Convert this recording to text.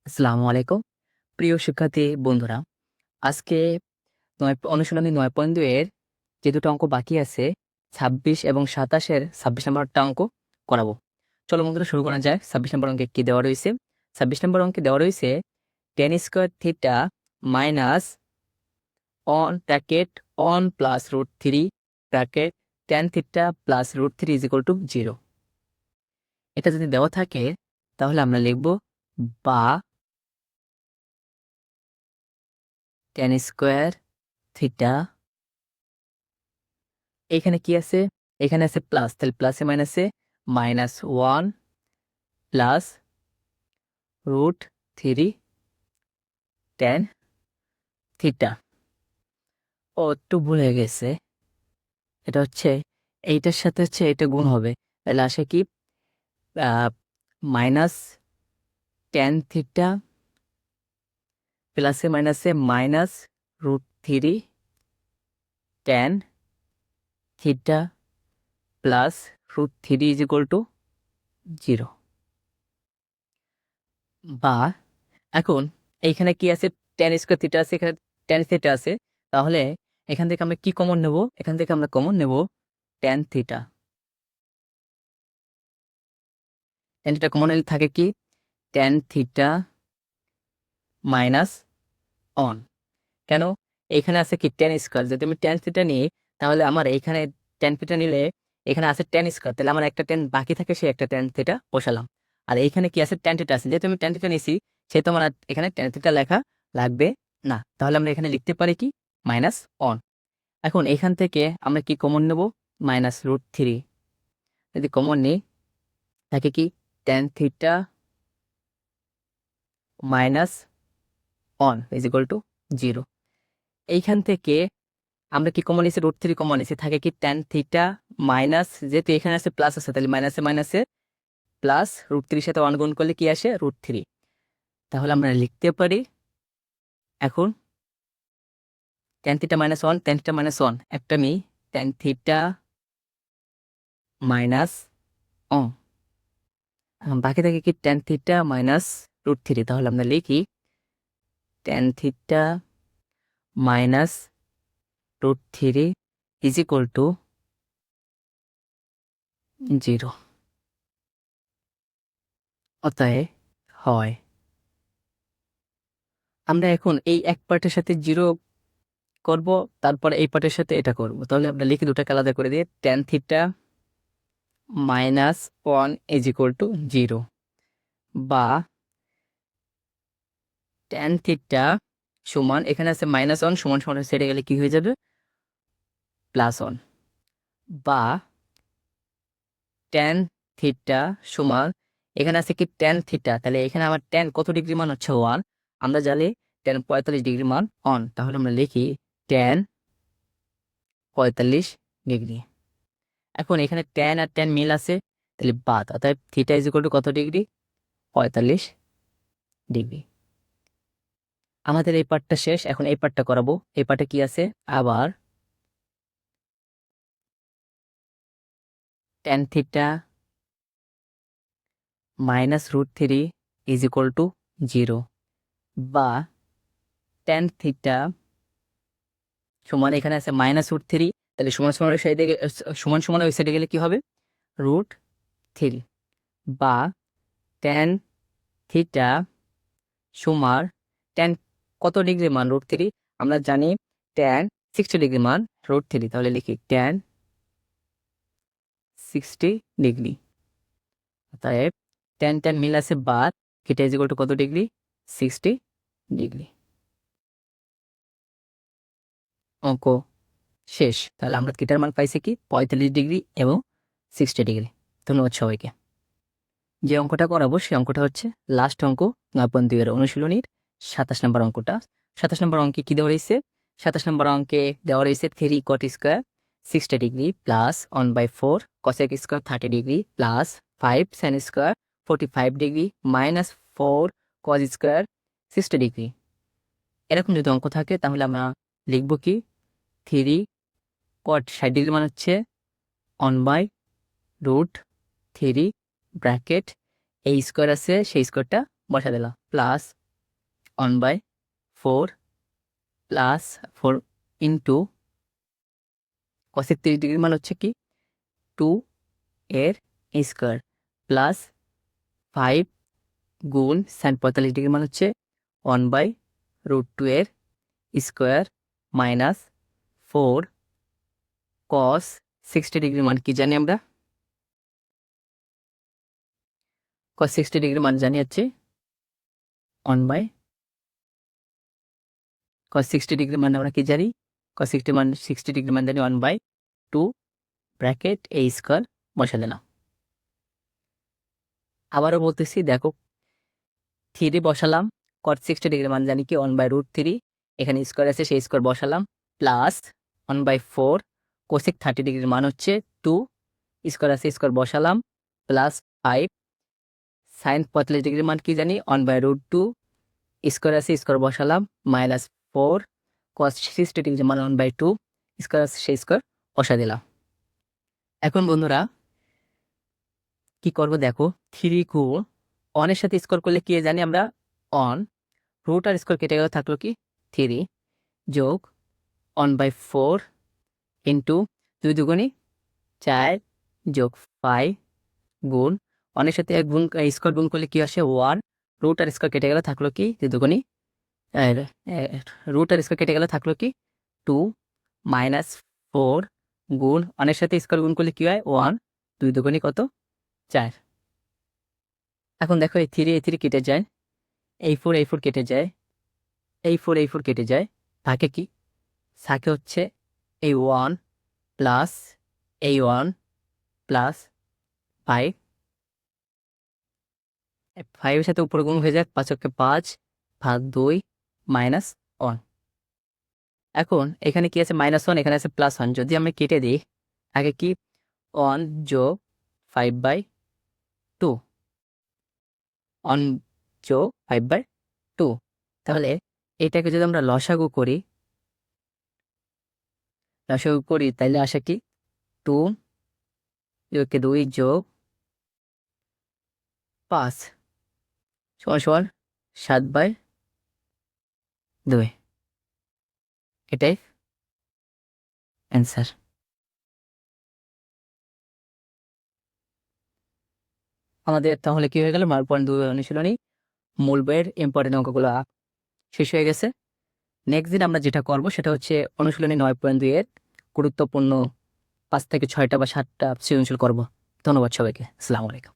আসসালামু আলাইকুম। প্রিয় শিক্ষার্থী বন্ধুরা, আজকে অনুশীলনী ৯.২ এর যে দুটো অঙ্ক বাকি আছে ২৬ এবং ২৭ এর ২৬ নম্বরটা অঙ্ক করাবো। চলো বন্ধুরা শুরু করা যায়। ২৬ নম্বর অঙ্কে কি দেওয়া রয়েছে? ২৬ নম্বর অঙ্কে দেওয়া রয়েছে tan square theta minus on bracket on plus √3 bracket tan theta plus √3 0। এটা যদি দেওয়া থাকে তাহলে আমরা লিখব বা tan স্কয়ার থিটা, এখানে কি আছে? এখানে আছে প্লাস, তাহলে প্লাসে মাইনাসে -1 প্লাস √3 tan থিটা। একটু ভুল হয়ে গেছে, এটা হচ্ছে এইটার সাথে হচ্ছে এটা গুণ হবে, তাহলে আসে কি মাইনাস tan থিটা প্লাসে মাইনাসে -√3 tan থিটা প্লাস √3 0। বা এখন এইখানে কি আছে? tan স্কয়ার থিটা আছে, এখানে tan থিটা আছে, তাহলে এখান থেকে আমরা কি কমন নেব? এখান থেকে আমরা কমন নেব tan theta. tan theta common নিলে থাকে কি? tan theta minus on. কেন? এখানে আছে কি tan স্কয়ার, যদি আমি tan থিটা নিই তাহলে আমার এখানে tan থিটা নিলে এখানে আছে tan স্কয়ার, তাহলে আমার একটা tan বাকি থাকে, সেই একটা tan থিটা বসালাম। আর এইখানে কি আছে? tan থিটা আছে, যেহেতু আমি tan থিটা নিয়েছি সেহেতু আমার এখানে tan থিটা লেখা লাগবে না, তাহলে আমরা এখানে লিখতে পারি কি মাইনাস অন। এখন এখান থেকে আমরা কি কমন নেব? -√3। যদি কমন নিই থাকে কি tan থিটা মাইনাস অন = 0। এইখান থেকে আমরা কি কমন নিয়েছি? √3 কমন নিয়েছি, থাকে কি tan থিটা মাইনাস, যেহেতু এখানে আছে প্লাস আছে তাহলে মাইনাসে মাইনাসে প্লাস √3 সাথে 1 গুণ করলে কি আসে? √3। তাহলে আমরা লিখতে পারি এখন tan theta minus 1, tan theta minus 1 একটা আমি tan থিটা মাইনাস অন, বাকি থাকে কি tan থিটা মাইনাস √3। তাহলে আমরা লিখি tan থিটা মাইনাস √3 0। অতএব হয় আমরা এখন এই এক পার্টের সাথে 0 করব, তারপর এই পার্টের সাথে এটা করব, তাহলে আমরা লিখি দুটাকে আলাদা করে দিয়ে tan থিটা মাইনাস 1 0, বা tan থিটা সমান, এখানে আছে -1 সমান সমান সেটে গেলে কি হয়ে যাবে? +1। বা tan থিটা সমান, এখানে আছে কি tan থিটা, তাহলে এখানে আমার tan কত ডিগ্রি মান হচ্ছে 1, আমরা জানি tan 45 ডিগ্রি মান অন, তাহলে আমরা লিখি tan 45 ডিগ্রি। এখন এখানে tan আর tan মিল আছে, তাহলে বাদ, অর্থাৎ থিটা কত ডিগ্রি? 45 ডিগ্রি। আমাদের এই পার্টটা শেষ, এখন এই পার্টটা করাবো। এই পার্টে কি আছে? আবার tan থিটা মাইনাস √3 0, বা tan থিটা সমান, এখানে আছে -√3, তাহলে সমান সমান ওই সাইডে সমান সমান ওই সাইডে গেলে কি হবে? √3। বা tan থিটা সমান, tan কত ডিগ্রি মান? √3, আমরা জানি tan 60 ডিগ্রি মান √3, তাহলে লিখি tan 60 ডিগ্রি। অতএব tan tan মিল আছে বাদ, থিটা কত ডিগ্রি? 60 ডিগ্রি। অঙ্ক শেষ। তাহলে আমরা থিটার মান পাইছি কি 45 ডিগ্রি এবং 60 ডিগ্রি। ধন্যবাদ সবাইকে। যে অঙ্কটা করাবো সেই অঙ্কটা হচ্ছে লাস্ট অঙ্ক ৯.২ এর অনুশীলনীর ২৭ নম্বর অঙ্কটা। ২৭ নম্বর অঙ্কে কি দেওয়া রয়েছে? ২৭ নম্বর অঙ্কে দেওয়া রয়েছে 3 cot square 60 degree plus 1/4 cosec square 30 degree plus 5 sin square 45 degree minus 4 cos square 60 degree. এরকম যদি অঙ্ক থাকে তাহলে আমরা লিখব কি 3 cot 60 ডিগ্রি মানে হচ্ছে 1/√3 ব্র্যাকেট এই স্কয়ার আছে সেই স্কয়ারটা বসা দিলাম plus 1/4 plus 4 into cos 30 degree মান হচ্ছে কি 2 এর স্কোয়ার প্লাস 5 গুণ sin 45 ডিগ্রি মান হচ্ছে 1/√2 এর স্কোয়ার মাইনাস 4 cos 60 ডিগ্রি মান কি জানি আমরা cos 60 ডিগ্রি মান জানি হচ্ছে 1/cos 60 ডিগ্রি মান আমরা কি জানি cos 60 ডিগ্রি মান জানি 1/2 ব্র্যাকেট a স্কোয়ার বসা দিলাম। আবারও বলতেছি দেখো 3 বসালাম cos 60 ডিগ্রি মান জানি কি 1/√3 এখানে স্কোয়ার আছে সেই স্কোয়ার বসালাম প্লাস 1/4 cosec 30 ডিগ্রির মান হচ্ছে 2 স্কোয়ার আছে স্কোয়ার বসালাম প্লাস 5 sin 45 ডিগ্রির মান কি জানি 1/√2 স্কোয়ার আছে স্কোয়ার বসালাম মাইনাস 4 cos 60 ডিগ্রির মান 1/2 স্কোয়ার আছে সেই স্কোয়ার বসা দিলাম। এখন বন্ধুরা কি করব দেখো 3 গুণ 1 এর সাথে স্কোয়ার করলে কি জানি আমরা 1 রুট আর স্কোয়ার কেটে গেল থাকলো কি 3 যোগ 1/4 ইন্টু 2 দুগুণী 4 যোগ 5 গুণ 1 এর সাথে গুণ স্কোয়ার গুণ করলে কি আসে 1 রুট আর স্কোয়ার কেটে গেল থাকলো কি 2 দুগুণী রুট আর স্কোয়ার কেটে গেল থাকলো কি 2 মাইনাস 4 গুণ 1 এর সাথে স্কোয়ার গুণ করলে কি হয় 1 2 দুগুণী কত 4। এখন দেখো এই 3 কেটে যায় এই 4 কেটে যায় এই 4 কেটে যায় থাকে কি থাকে হচ্ছে এই 1 প্লাস এই 1 প্লাস 5 5 এর সাথে উপরে গুণ হয়ে যায় 5 × 5 ভাগ 2 মাইনাস 1। এখন এখানে কি আছে -1 এখানে আছে +1 যদি আমি কেটে দিই আগে কি 1 যোগ 5/2 1 যোগ 5/2 তাহলে এটাকে যদি আমরা লসাগু করি তাহলে আসে কি 2 যোগকে 2 যোগ 5 সমান 7/2 এটাই অ্যান্সার। আমাদের তাহলে কি হয়ে গেল পয়েন্ট 2 অনুশীলনী মূল বইয়ের ইম্পর্টেন্ট অঙ্কগুলো শেষ হয়ে গেছে। নেক্সট দিন আমরা যেটা করব সেটা হচ্ছে অনুশীলনী 9.2 এর গুরুত্বপূর্ণ 5 থেকে 6টা বা 7টা সৃজনশীল করব। ধন্যবাদ সবাইকে। আসসালামু আলাইকুম।